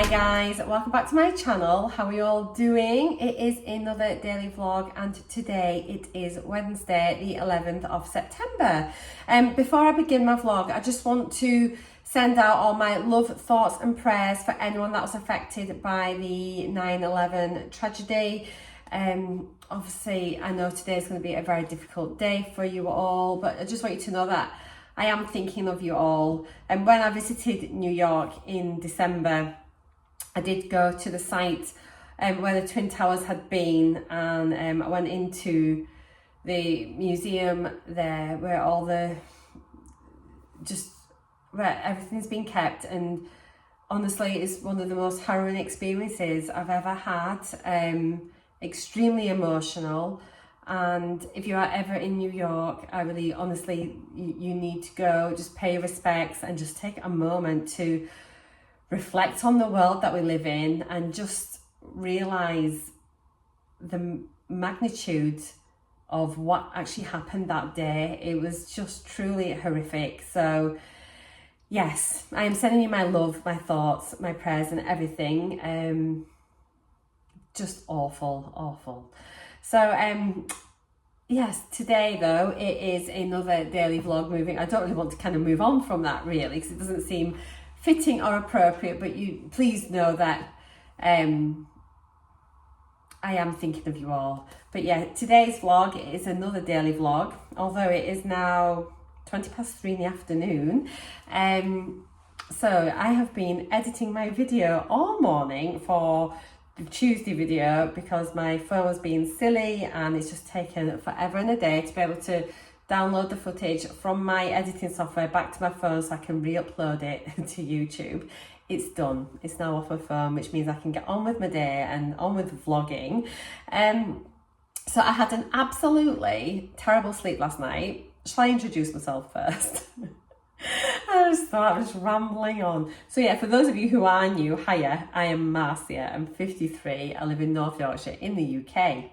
Hi guys, welcome back to my channel. How are you all doing? It is another daily vlog and today it is Wednesday the 11th of September. Before I begin my vlog, I just want to send out all my love, thoughts and prayers for anyone that was affected by the 9/11 tragedy. Obviously I know today is going to be a very difficult day for you all, but I just want you to know that I am thinking of you all. And when I visited New York in December, I did go to the site where the Twin Towers had been, and I went into the museum there where all the, where everything's been kept, and honestly it's one of the most harrowing experiences I've ever had. Extremely emotional. And if you are ever in New York, I really honestly, you need to go, just pay your respects and just take a moment to reflect on the world that we live in and just realize the magnitude of what actually happened that day. It was just truly horrific. So yes, I am sending you my love, my thoughts, my prayers and everything. Just awful. So yes, today though, it is another daily vlog moving. I don't really want to kind of move on from that really, because it doesn't seem fitting or appropriate, but you please know that I am thinking of you all. But yeah, today's vlog is another daily vlog, although it is now 3:20 in the afternoon. So I have been editing my video all morning for the Tuesday video because my phone was being silly and it's just taken forever and a day to be able to download the footage from my editing software back to my phone so I can re-upload it to YouTube. It's done. It's now off my phone, which means I can get on with my day and on with vlogging. So I had an absolutely terrible sleep last night. Shall I introduce myself first? I just thought I was rambling on. So yeah, for those of you who are new, hiya, I am Marcia, I'm 53, I live in North Yorkshire in the UK.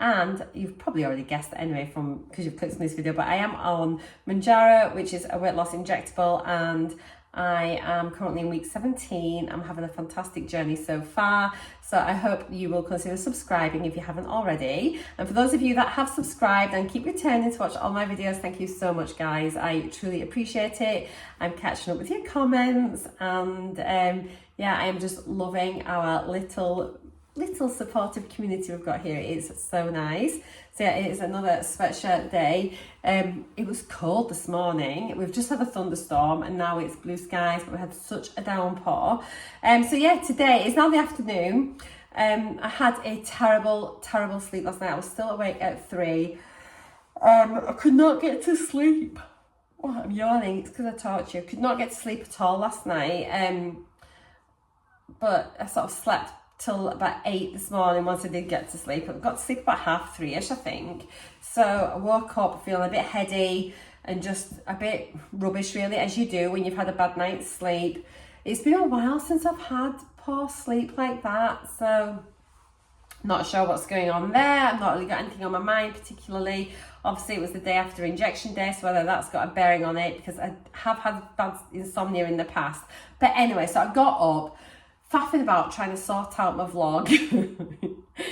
And you've probably already guessed it anyway from because you've clicked on this video, but I am on Mounjaro, which is a weight loss injectable, and I am currently in week 17. I'm having a fantastic journey so far. So I hope you will consider subscribing if you haven't already. And for those of you that have subscribed and keep returning to watch all my videos, thank you so much guys. I truly appreciate it. I'm catching up with your comments and yeah, I am just loving our little supportive community we've got here. It's so nice. So yeah, it is another sweatshirt day. It was cold this morning. We've just had a thunderstorm and now it's blue skies, but we had such a downpour. So yeah, today it's now the afternoon. I had a terrible sleep last night. I was still awake at 3. I could not get to sleep. Oh, I'm yawning. It's because I talked to you. Could not get to sleep at all last night. But I sort of slept till about 8 this morning once I did get to sleep. I got to sleep about 3:30ish, I think. So I woke up feeling a bit heady and just a bit rubbish really, as you do when you've had a bad night's sleep. It's been a while since I've had poor sleep like that, so not sure what's going on there. I've not really got anything on my mind particularly. Obviously it was the day after injection day, so whether that's got a bearing on it, because I have had bad insomnia in the past. But anyway, so I got up faffing about trying to sort out my vlog.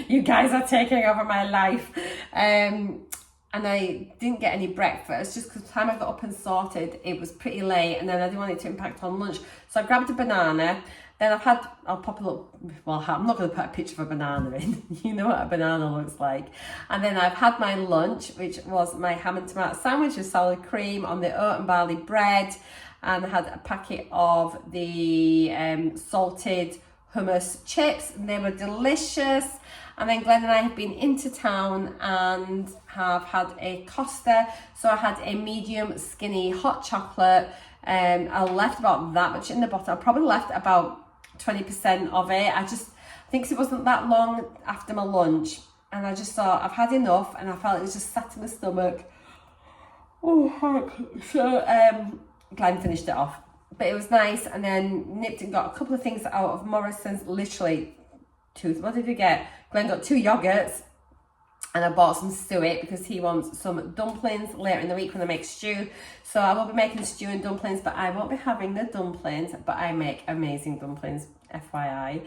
You guys are taking over my life. And I didn't get any breakfast just because the time I got up and sorted, it was pretty late, and then I didn't want it to impact on lunch. So I grabbed a banana. Then I'll pop a little, well, I'm not going to put a picture of a banana in. You know what a banana looks like. And then I've had my lunch, which was my ham and tomato sandwich with salad cream on the oat and barley bread. And I had a packet of the salted hummus chips, and they were delicious. And then Glenn and I have been into town and have had a Costa. So I had a medium skinny hot chocolate. I left about that much in the bottle. I probably left about 20% of it. I think it wasn't that long after my lunch, and I just thought I've had enough, and I felt it was just sat in my stomach. Oh heck. So Glenn finished it off, but it was nice. And then nipped and got a couple of things out of Morrison's, literally what did we get? Glenn got 2 yogurts, and I bought some suet because he wants some dumplings later in the week when I make stew. So I will be making stew and dumplings, but I won't be having the dumplings, but I make amazing dumplings. FYI.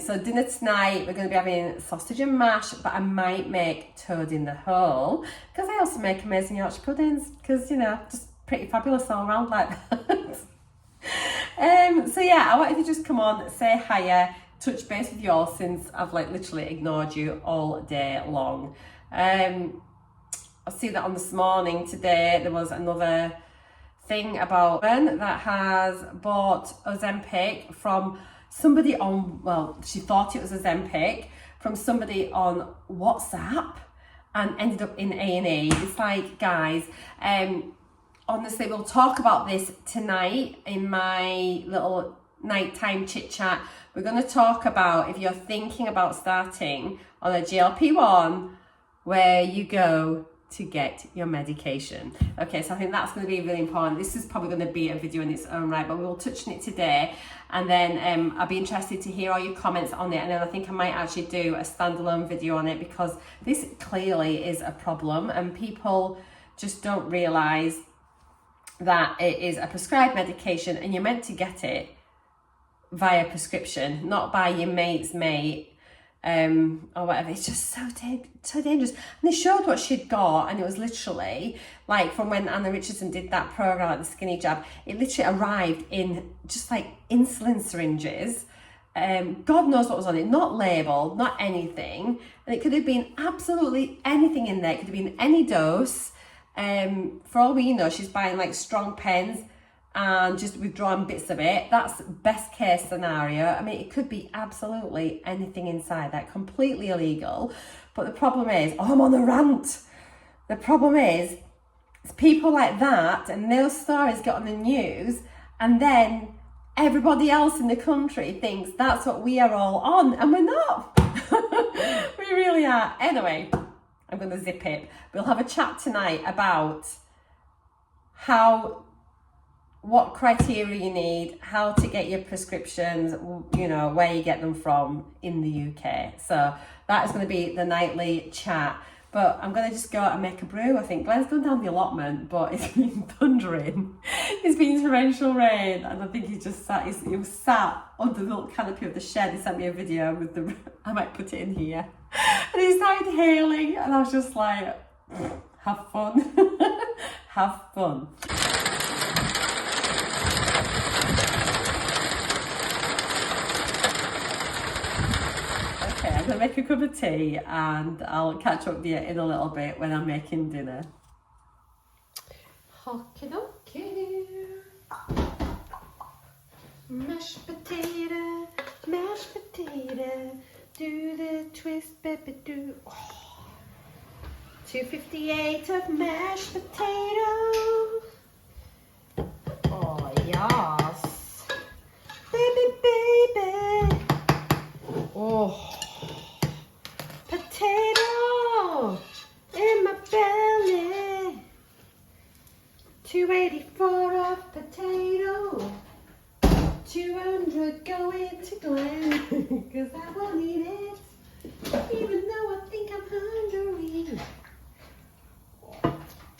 So dinner tonight, we're going to be having sausage and mash, but I might make toad in the hole, because I also make amazing Yorkshire puddings, because, you know, just pretty fabulous all around like that. So yeah, I wanted to just come on, say hiya, touch base with you all, since I've like literally ignored you all day long. I see that on this morning today, there was another thing about Ben that has bought Ozempic from somebody on, well, she thought it was Ozempic, from somebody on WhatsApp, and ended up in A&E. It's like, guys, honestly, we'll talk about this tonight in my little nighttime chit chat. We're going to talk about if you're thinking about starting on a GLP-1, where you go to get your medication. Okay, so I think that's going to be really important. This is probably going to be a video in its own right, but we'll touch on it today, and then I'll be interested to hear all your comments on it, and then I think I might actually do a standalone video on it, because this clearly is a problem and people just don't realise that it is a prescribed medication and you're meant to get it via prescription, not by your mate's mate, or whatever. It's just so dangerous. And they showed what she'd got, and it was literally like from when Anna Richardson did that program, like the skinny jab, it literally arrived in just like insulin syringes. God knows what was on it, not labelled, not anything, and it could have been absolutely anything in there. It could have been any dose. For all we know, she's buying like strong pens and just withdrawing bits of it. That's best case scenario. I mean, it could be absolutely anything inside that, completely illegal. But the problem is, oh, I'm on a rant. The problem is, it's people like that and those stories get on the news, and then everybody else in the country thinks that's what we are all on, and we're not. We really are. Anyway, I'm going to zip it. We'll have a chat tonight about what criteria you need, how to get your prescriptions, you know, where you get them from in the UK. So that is going to be the nightly chat. But I'm going to just go and make a brew. I think Glenn's gone down the allotment, but it's been thundering. It's been torrential rain, and I think he was sat under the little canopy of the shed. He sent me a video with the, I might put it in here. And he started hailing, and I was just like, have fun. Have fun. Okay, I'm going to make a cup of tea, and I'll catch up with you in a little bit when I'm making dinner. Okie dokie. Mashed potato, do the twist, baby, do. Oh. 258 of mashed potatoes. Oh, yes. Baby. Oh. Potato in my belly. 284 of potato. 200 going to Glenn, cause I won't eat it, even though I think I'm hungry.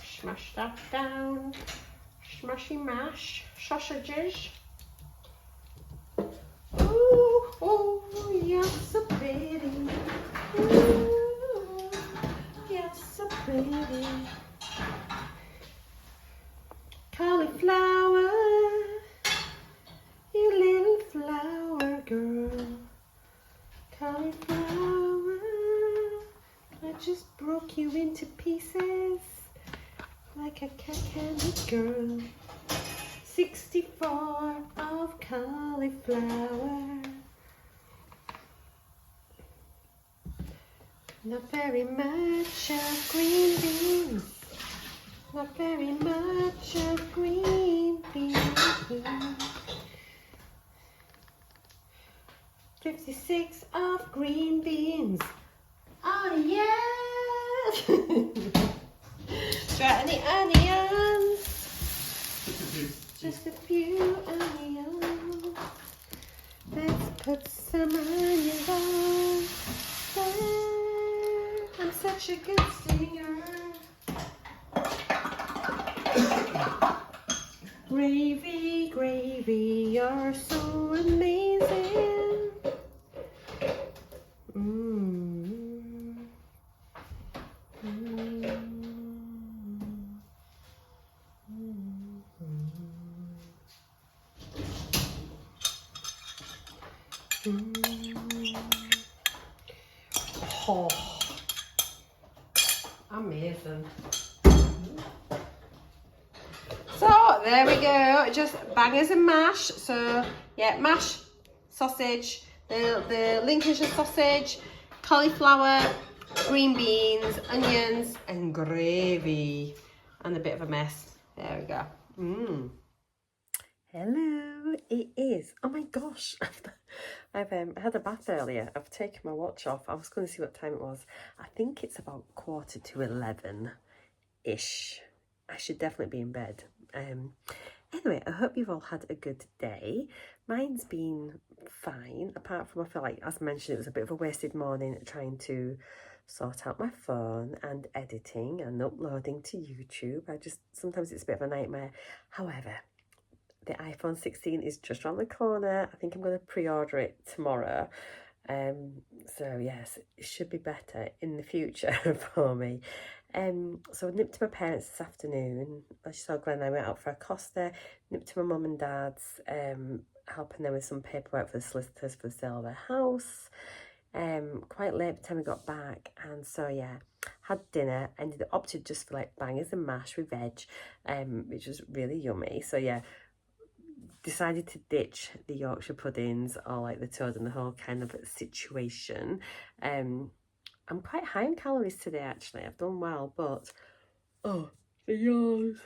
Smash that down. Smashy mash. Sausages. Ooh, you're so pretty. Ooh, you're so pretty. Cauliflower. You little flower girl. Cauliflower. I just broke you into pieces like a cat candy girl. 64 of cauliflower. Not very much of green beans. Not very much of green beans. 56 of green beans. Oh yes! Try any onions. Just a few onions. Let's put some onions on there. I'm such a good singer. Gravy, gravy, you're so amazing. Mm. Mm. Oh, amazing. So there we go, just bangers and mash. So yeah, mash, sausage, the Lincolnshire sausage, cauliflower, green beans, onions, and gravy, and a bit of a mess. There we go. Hello, it is. Oh my gosh, I've had a bath earlier. I've taken my watch off. I was going to see what time it was. I think it's about 11:15-ish. I should definitely be in bed. Anyway, I hope you've all had a good day. Mine's been fine, apart from I feel like, as mentioned, it was a bit of a wasted morning trying to sort out my phone and editing and uploading to YouTube. Sometimes it's a bit of a nightmare. However, the iPhone 16 is just around the corner. I think I'm going to pre-order it tomorrow. So yes, it should be better in the future for me. So I nipped to my parents this afternoon. As you saw, Glenn and I went out for a Costa, nipped to my mum and dad's, helping them with some paperwork for the solicitors for the sale of their house. Quite late by the time we got back, and so yeah, had dinner, opted just for like bangers and mash with veg, which was really yummy. So yeah, decided to ditch the Yorkshire puddings or like the toad and the hole kind of situation. I'm quite high in calories today, actually. I've done well, but oh, the yawns.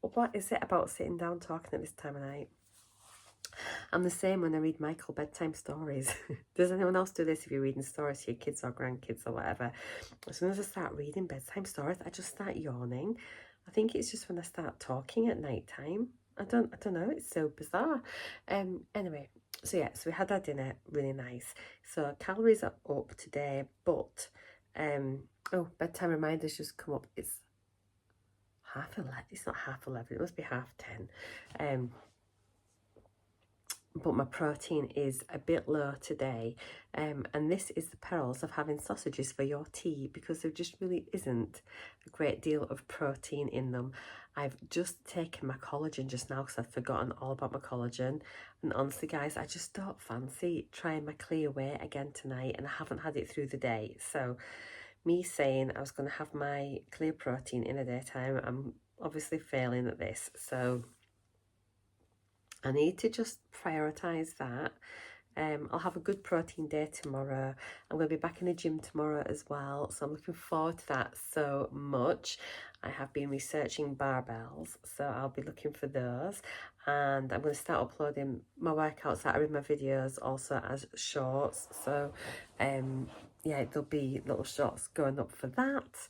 What is it about sitting down talking at this time of night? I'm the same when I read Michael bedtime stories. Does anyone else do this if you're reading stories to your kids or grandkids or whatever? As soon as I start reading bedtime stories, I just start yawning. I think it's just when I start talking at night time. I don't know, it's so bizarre. Anyway, so yeah, so we had our dinner, really nice. So calories are up today, but oh, bedtime reminders just come up. It's 11:30. It's not 11:30, it must be 10:30. But my protein is a bit low today, and this is the perils of having sausages for your tea, because there just really isn't a great deal of protein in them. I've just taken my collagen just now because I've forgotten all about my collagen, and honestly guys, I just don't fancy trying my clear whey again tonight, and I haven't had it through the day. So me saying I was going to have my clear protein in the daytime, I'm obviously failing at this, so I need to just prioritise that. I'll have a good protein day tomorrow. I'm going to be back in the gym tomorrow as well, so I'm looking forward to that so much. I have been researching barbells, so I'll be looking for those, and I'm going to start uploading my workouts that are in my videos also as shorts. So yeah, there'll be little shorts going up for that.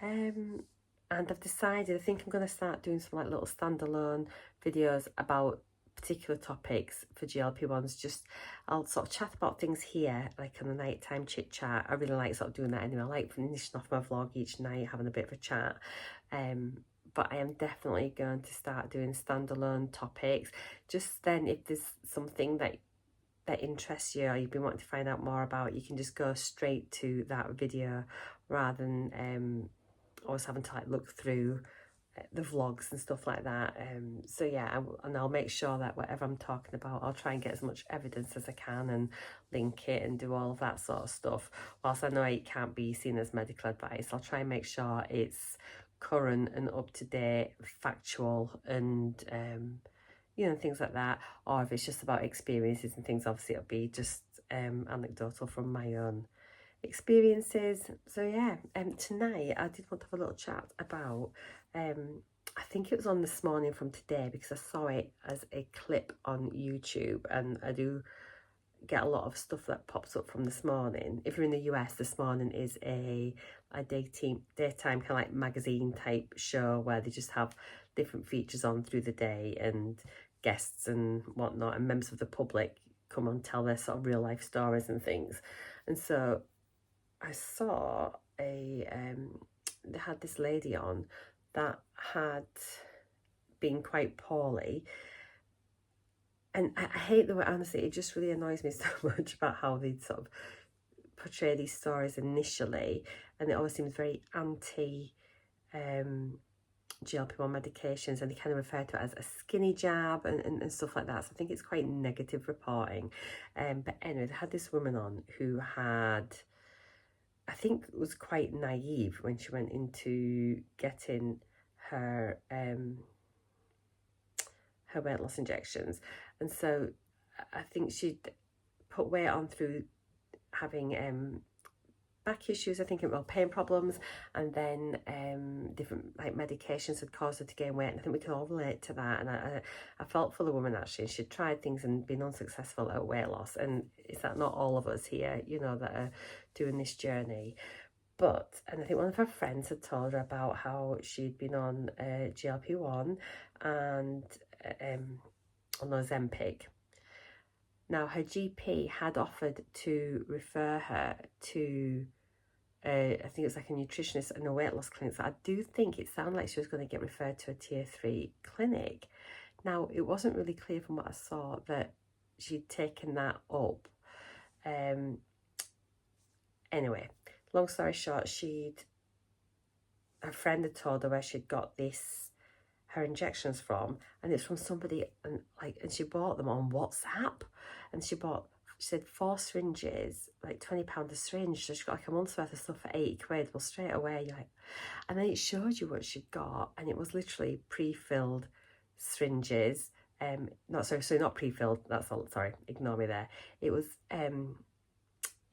And I've decided, I think I'm going to start doing some like little standalone videos about particular topics for GLP-1s. Just I'll sort of chat about things here, like on the nighttime chit chat. I really like sort of doing that anyway. I like finishing off my vlog each night, having a bit of a chat. But I am definitely going to start doing standalone topics. Just then, if there's something that interests you or you've been wanting to find out more about, you can just go straight to that video rather than always having to like look through the vlogs and stuff like that. So yeah, and I'll make sure that whatever I'm talking about, I'll try and get as much evidence as I can and link it and do all of that sort of stuff. Whilst I know it can't be seen as medical advice, I'll try and make sure it's current and up to date, factual, and you know, things like that. Or if it's just about experiences and things, obviously it'll be just anecdotal from my own experiences. So yeah, tonight I did want to have a little chat about I think it was on This Morning from today, because I saw it as a clip on YouTube, and I do get a lot of stuff that pops up from This Morning. If you're in the US, This Morning is a daytime kind of like magazine type show where they just have different features on through the day, and guests and whatnot, and members of the public come on, tell their sort of real life stories and things. And so I saw they had this lady on that had been quite poorly. And I hate the way, honestly, it just really annoys me so much about how they sort of portray these stories initially, and it always seems very anti GLP-1 medications, and they kind of refer to it as a skinny jab and stuff like that. So I think it's quite negative reporting. But anyway, they had this woman on who had, I think, was quite naive when she went into getting her weight loss injections. And so I think she'd put weight on through having back issues, I think, well, pain problems, and then different like medications had caused her to gain weight. And I think we can all relate to that. And I felt for the woman, actually. She'd tried things and been unsuccessful at weight loss. And is that not all of us here, you know, that are doing this journey? But, and I think one of her friends had told her about how she'd been on GLP-1 and on ozempic. Now, her GP had offered to refer her to, I think it's like a nutritionist and a weight loss clinic. So I do think it sounded like she was going to get referred to a tier 3 clinic. Now, it wasn't really clear from what I saw that she'd taken that up. Anyway, long story short, her friend had told her where she'd got her injections from, and it's from somebody, and she bought them on WhatsApp, and she said 4 syringes, like £20 a syringe, so she got like a month's worth of stuff for 80 quid. Well, straight away you're like, and then it showed you what she'd got, and it was literally pre-filled syringes, not pre-filled, that's all, sorry, ignore me there. It was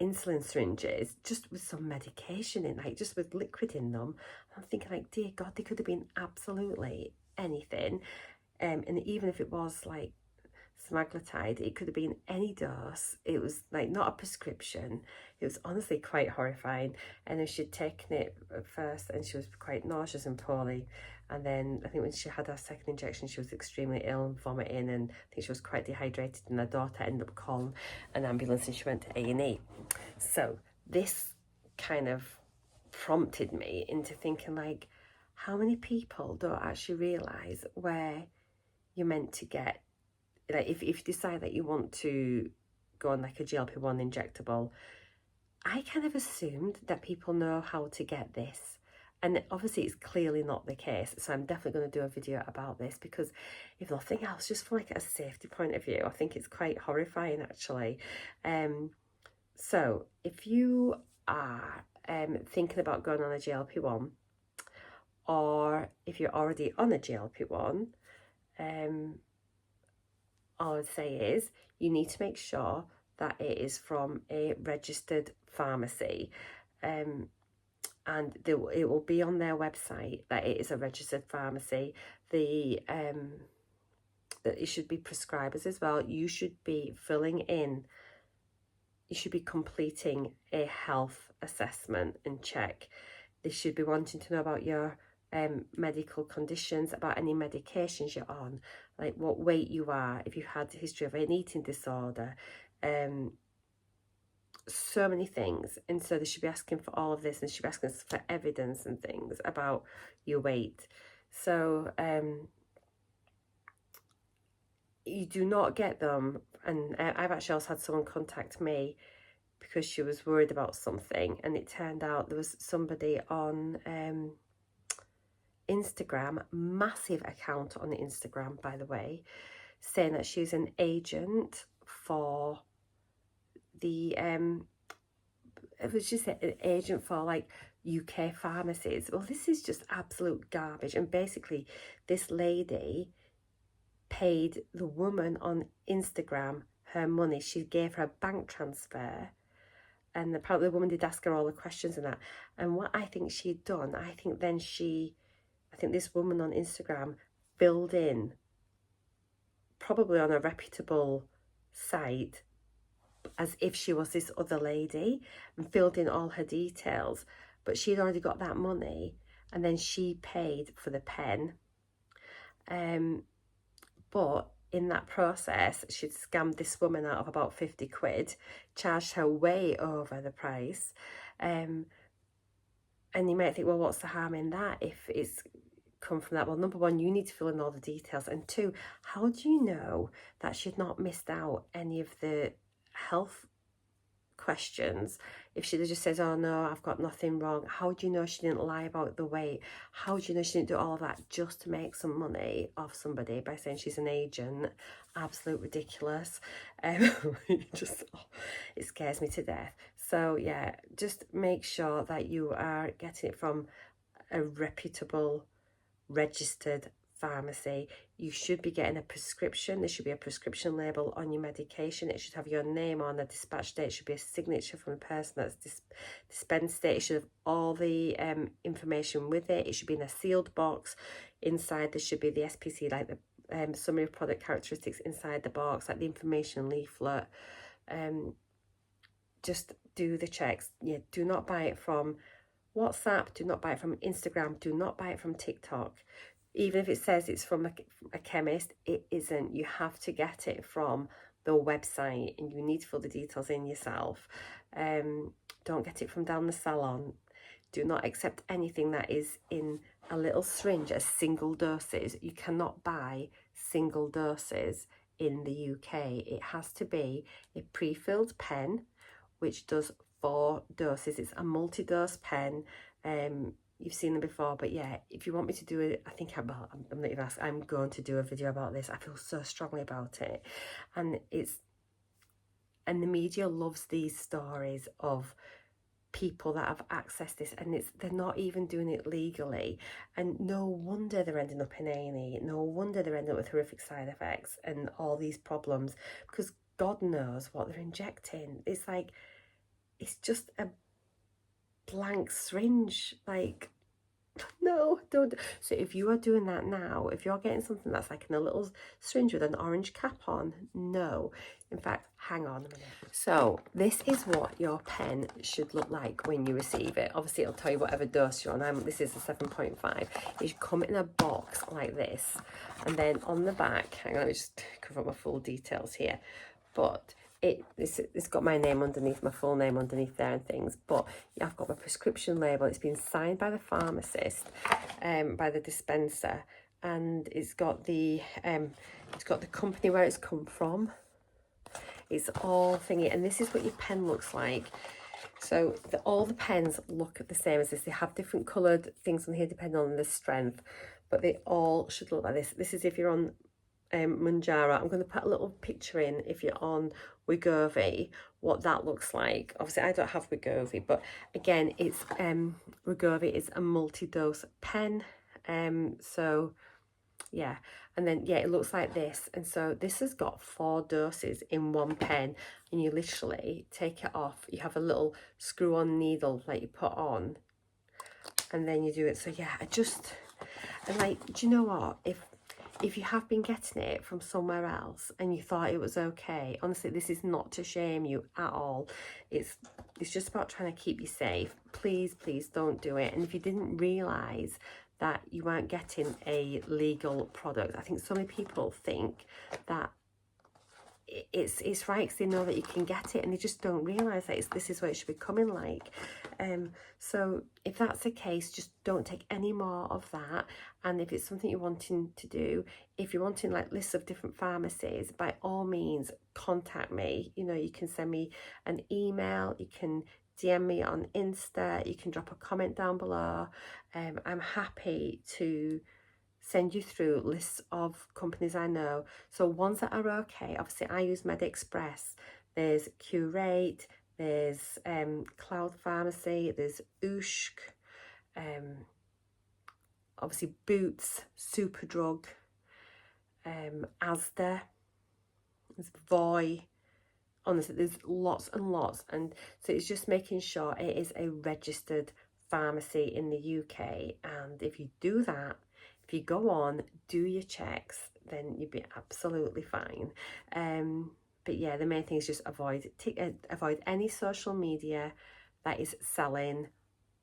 insulin syringes, just with some medication in, like just with liquid in them. I'm thinking, like, dear God, they could have been absolutely anything. And even if it was like semaglutide, it could have been any dose. It was like not a prescription. It was honestly quite horrifying. And then she'd taken it at first and she was quite nauseous and poorly. And then I think when she had her second injection, she was extremely ill and vomiting, and I think she was quite dehydrated, and her daughter ended up calling an ambulance and she went to A&E. So this kind of prompted me into thinking, like, how many people don't actually realise where you're meant to get, like, if you decide that you want to go on like a GLP-1 injectable, I kind of assumed that people know how to get this. And obviously it's clearly not the case. So I'm definitely going to do a video about this, because if nothing else, just from like a safety point of view, I think it's quite horrifying, actually. So if you are thinking about going on a GLP-1, or if you're already on a GLP-1, all I would say is you need to make sure that it is from a registered pharmacy. And it will be on their website that it is a registered pharmacy. That it should be prescribers as well. You should be completing a health assessment and check. They should be wanting to know about your medical conditions, about any medications you're on, like what weight you are, if you've had a history of an eating disorder, so many things. And so they should be asking for all of this, and they should be asking for evidence and things about your weight. So you do not get them. And I've actually also had someone contact me because she was worried about something, and it turned out there was somebody on Instagram, massive account on Instagram, by the way, saying that she's an agent for the it was just an agent for like UK pharmacies. Well, this is just absolute garbage. And basically this lady paid the woman on Instagram her money. She gave her a bank transfer, and apparently the woman did ask her all the questions and that. And what I think she'd done, I think this woman on Instagram filled in, probably on a reputable site, as if she was this other lady, and filled in all her details. But she'd already got that money, and then she paid for the pen. But in that process, she'd scammed this woman out of about 50 quid, charged her way over the price. And you might think, well, what's the harm in that if it's come from that? Well, number one, you need to fill in all the details. And two, how do you know that she'd not missed out any of the health questions? If she just says, oh no, I've got nothing wrong, how do you know she didn't lie about the weight? How do you know she didn't do all of that just to make some money off somebody by saying she's an agent? Absolute ridiculous. It scares me to death. So yeah, just make sure that you are getting it from a reputable, registered pharmacy. You should be getting a prescription. There should be a prescription label on your medication. It should have your name on the dispatch date. It should be a signature from the person that's dispensed it. It should have all the information with it. It should be in a sealed box. Inside there should be the SPC, like the summary of product characteristics inside the box, like the information leaflet. Just do the checks. Yeah, do not buy it from WhatsApp, do not buy it from Instagram, do not buy it from TikTok. Even if it says it's from a chemist, it isn't. You have to get it from the website, and you need to fill the details in yourself. Don't get it from down the salon. Do not accept anything that is in a little syringe as single doses. You cannot buy single doses in the UK. It has to be a pre-filled pen, which does 4 doses. It's a multi-dose pen. You've seen them before, but yeah, if you want me to do it, I think I'm not even asking, I'm going to do a video about this. I feel so strongly about it. And the media loves these stories of people that have accessed this, and they're not even doing it legally, and no wonder they're ending up in A&E. No wonder they're ending up with horrific side effects and all these problems, because God knows what they're injecting. It's like, it's just a blank syringe. Like, no, don't. So if you are doing that now, if you're getting something that's like in a little syringe with an orange cap on, no. In fact, hang on a minute. So this is what your pen should look like when you receive it. Obviously, it'll tell you whatever dose you're on. This is a 7.5. It should come in a box like this. And then on the back, hang on, let me just cover up my full details here. But it's got my name underneath, my full name underneath there and things. But yeah, I've got my prescription label. It's been signed by the pharmacist, by the dispenser, and it's got the company where it's come from. It's all thingy, and this is what your pen looks like. So all the pens look the same as this. They have different coloured things on here depending on the strength, but they all should look like this. This is if you're on Manjaro. I'm going to put a little picture in if you're on Wegovy, what that looks like. Obviously, I don't have Wegovy, but again, it's Wegovy is a multi-dose pen. So yeah, and then yeah, it looks like this. And so this has got 4 doses in one pen, and you literally take it off. You have a little screw-on needle that you put on, and then you do it. So yeah, and like, do you know what? If you have been getting it from somewhere else and you thought it was okay, honestly, this is not to shame you at all. It's just about trying to keep you safe. Please don't do it. And if you didn't realise that you weren't getting a legal product, I think so many people think that it's right because they know that you can get it, and they just don't realise that this is what it should be coming like. So if that's the case, just don't take any more of that. And if it's something you're wanting to do, if you're wanting like lists of different pharmacies, by all means contact me. You know, you can send me an email, you can DM me on Insta, you can drop a comment down below. I'm happy to send you through lists of companies I know. So ones that are okay, obviously I use MedExpress, there's Curate, there's Cloud Pharmacy, there's Ushk, obviously Boots, Superdrug, Asda, there's Voy. Honestly, there's lots and lots, and so it's just making sure it is a registered pharmacy in the UK. And if you do that, if you go on, do your checks, then you'll be absolutely fine. But yeah, the main thing is just avoid any social media that is selling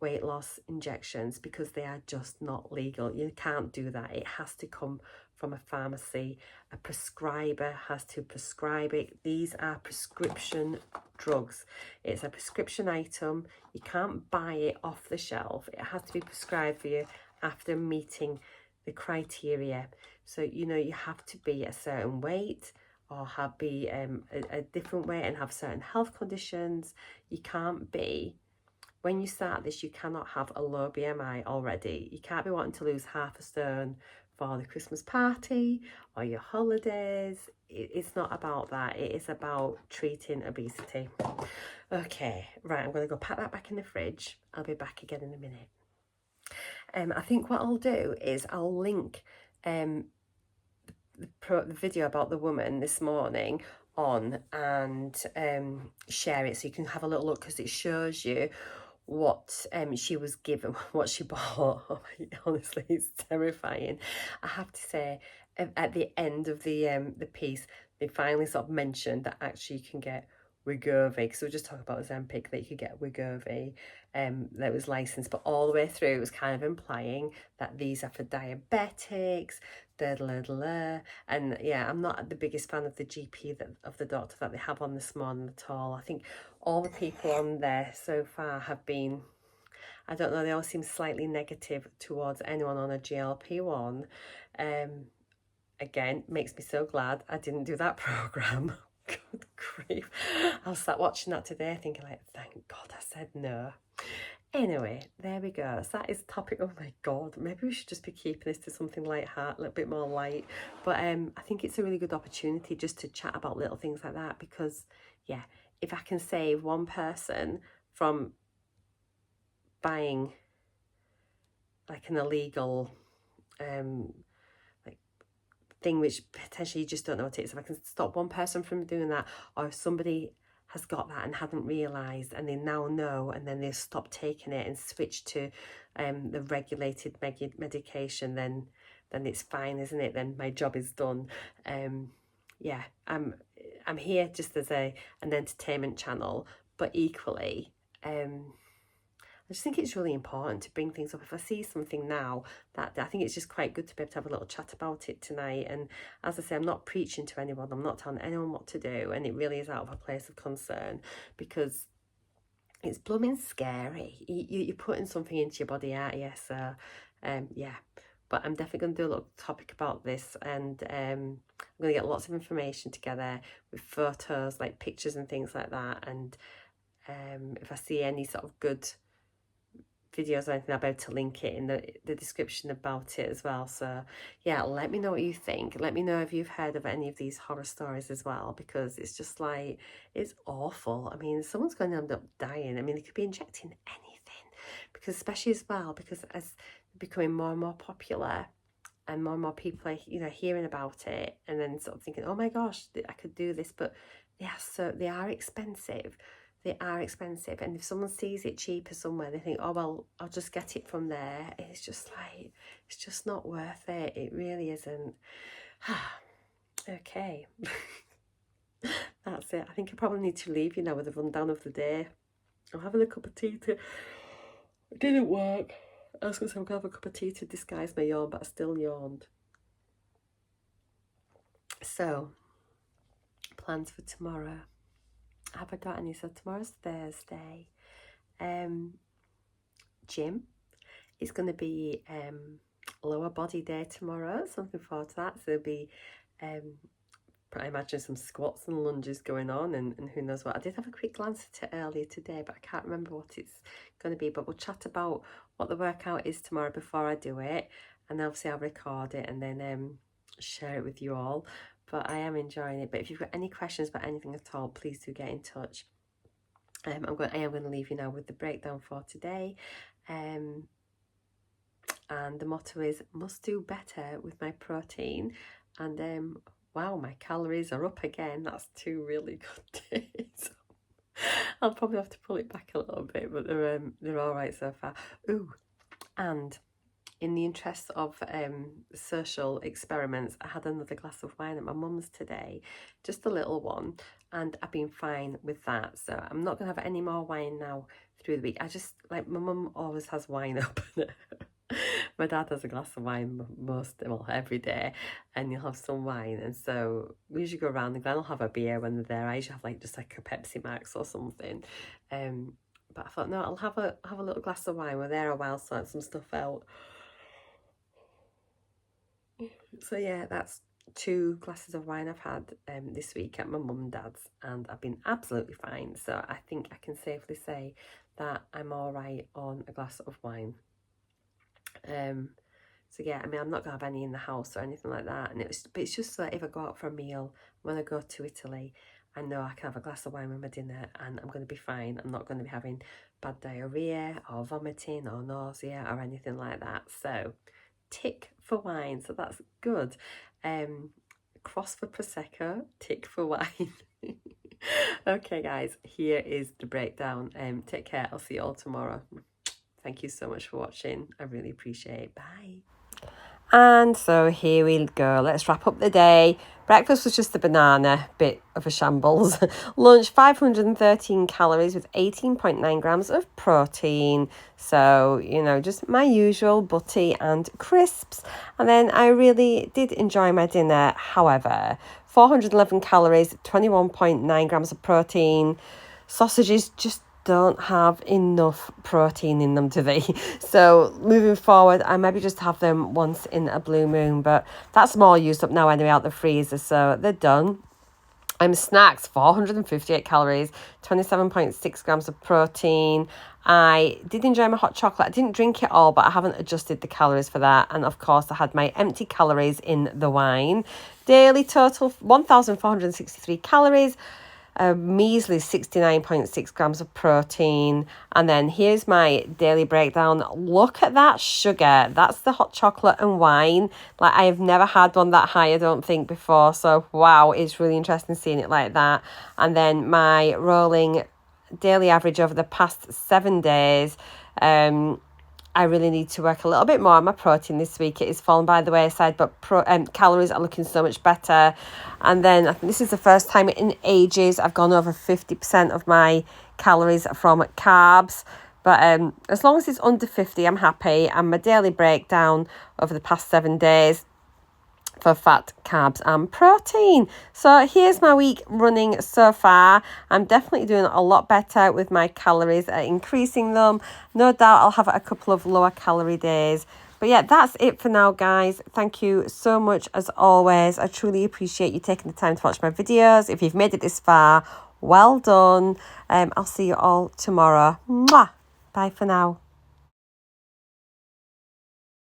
weight loss injections, because they are just not legal. You can't do that. It has to come from a pharmacy. A prescriber has to prescribe it. These are prescription drugs. It's a prescription item. You can't buy it off the shelf. It has to be prescribed for you after meeting the criteria. So, you know, you have to be a certain weight or be a different weight and have certain health conditions. You can't be, when you start this, you cannot have a low BMI already. You can't be wanting to lose half a stone for the Christmas party or your holidays. It's not about that. It is about treating obesity. Okay, right, I'm going to go pack that back in the fridge. I'll be back again in a minute. I think what I'll do is I'll link the video about the woman this morning on and share it so you can have a little look, because it shows you what she was given, what she bought. Oh, honestly, it's terrifying. I have to say, at the end of the piece, they finally sort of mentioned that actually you can get Wegovy, because we were just talking about Ozempic, that you could get Wegovy that was licensed, but all the way through it was kind of implying that these are for diabetics, and yeah, I'm not the biggest fan of the GP, of the doctor that they have on this morning at all. I think all the people on there so far have been, I don't know, they all seem slightly negative towards anyone on a GLP-1. Again, makes me so glad I didn't do that program. Good grief. I'll start watching that today thinking like, thank God I said no. Anyway, there we go. So that is topic. Oh my God, maybe we should just be keeping this to something light-hearted, a little bit more light. But I think it's a really good opportunity just to chat about little things like that, because yeah, if I can save one person from buying like an illegal like thing which potentially you just don't know what it is, if I can stop one person from doing that, or if somebody has got that and hadn't realised and they now know, and then they stop taking it and switch to the regulated medication, then it's fine, isn't it? Then my job is done. Yeah, I'm here just as an entertainment channel, but equally I just think it's really important to bring things up. If I see something now, that I think it's just quite good to be able to have a little chat about it tonight. And as I say, I'm not preaching to anyone. I'm not telling anyone what to do. And it really is out of a place of concern, because it's blooming scary. You're putting something into your body, aren't you? So, yeah. But I'm definitely going to do a little topic about this, and I'm going to get lots of information together with photos, like pictures and things like that. And if I see any sort of good videos or anything, I'll be able to link it in the description about it as well. So yeah, let me know what you think. Let me know if you've heard of any of these horror stories as well, because it's just like, it's awful. I mean, someone's going to end up dying. I mean, they could be injecting anything, because especially as well, because as becoming more and more popular and more people are, you know, hearing about it, and then sort of thinking, oh my gosh, I could do this. But they are expensive. They are expensive, and if someone sees it cheaper somewhere, they think, oh well, I'll just get it from there. It's just like, it's just not worth it. It really isn't. Okay. That's it. I think I probably need to leave you now with a rundown of the day. I'm having a cup of tea to... It didn't work. I was going to say I'm going to have a cup of tea to disguise my yawn, but I still yawned. So, plans for tomorrow. Have I got any? So tomorrow's Thursday. Gym. It's going to be lower body day tomorrow, so I'm looking forward to that. So there'll be I imagine some squats and lunges going on, and who knows what. I did have a quick glance at it earlier today, but I can't remember what it's going to be. But we'll chat about what the workout is tomorrow before I do it, and obviously I'll record it and then share it with you all. But I am enjoying it. But if you've got any questions about anything at all, please do get in touch. I am going to leave you now with the breakdown for today. And the motto is, must do better with my protein. And wow, my calories are up again. That's 2 really good days. I'll probably have to pull it back a little bit, but they're all right so far. Ooh, and in the interest of social experiments, I had another glass of wine at my mum's today, just a little one, and I've been fine with that. So I'm not going to have any more wine now through the week. I just, like, my mum always has wine open. My dad has a glass of wine every day, and you'll have some wine. And so we usually go around, and Glenn will have a beer when they're there. I usually have like just like a Pepsi Max or something. But I thought, no, I'll have a little glass of wine. We're there a while, sorting some stuff out. So yeah, that's 2 glasses of wine I've had this week at my mum and dad's, and I've been absolutely fine. So I think I can safely say that I'm all right on a glass of wine. So yeah, I mean, I'm not gonna have any in the house or anything like that. But it's just that if I go out for a meal, when I go to Italy, I know I can have a glass of wine with my dinner, and I'm gonna be fine. I'm not gonna be having bad diarrhea or vomiting or nausea or anything like that. So tick for wine, so that's good. Cross for Prosecco, tick for wine. Okay guys, here is the breakdown. Take care, I'll see you all tomorrow. Thank you so much for watching, I really appreciate it. Bye. And so here we go, let's wrap up the day. Breakfast was just a banana, bit of a shambles. Lunch, 513 calories with 18.9 grams of protein. So, you know, just my usual butty and crisps. And then I really did enjoy my dinner. However, 411 calories, 21.9 grams of protein. Sausages just don't have enough protein in them, do they? So moving forward, I maybe just have them once in a blue moon, but that's them all used up now anyway out the freezer, so they're done. Snacks, 458 calories, 27.6 grams of protein. I did enjoy my hot chocolate. I didn't drink it all, but I haven't adjusted the calories for that. And of course, I had my empty calories in the wine. Daily total, 1,463 calories. A measly 69.6 grams of protein. And then here's my daily breakdown. Look at that sugar. That's the hot chocolate and wine. Like, I have never had one that high, I don't think, before. So wow, it's really interesting seeing it like that. And then my rolling daily average over the past 7 days. I really need to work a little bit more on my protein this week. It is fallen by the wayside, but calories are looking so much better. And then I think this is the first time in ages I've gone over 50% of my calories from carbs. But as long as it's under 50, I'm happy. And my daily breakdown over the past 7 days for fat, carbs and protein. So here's my week running so far. I'm definitely doing a lot better with my calories, increasing them. No doubt I'll have a couple of lower calorie days. But yeah, that's it for now, guys. Thank you so much as always. I truly appreciate you taking the time to watch my videos. If you've made it this far, well done. I'll see you all tomorrow. Mwah! Bye for now.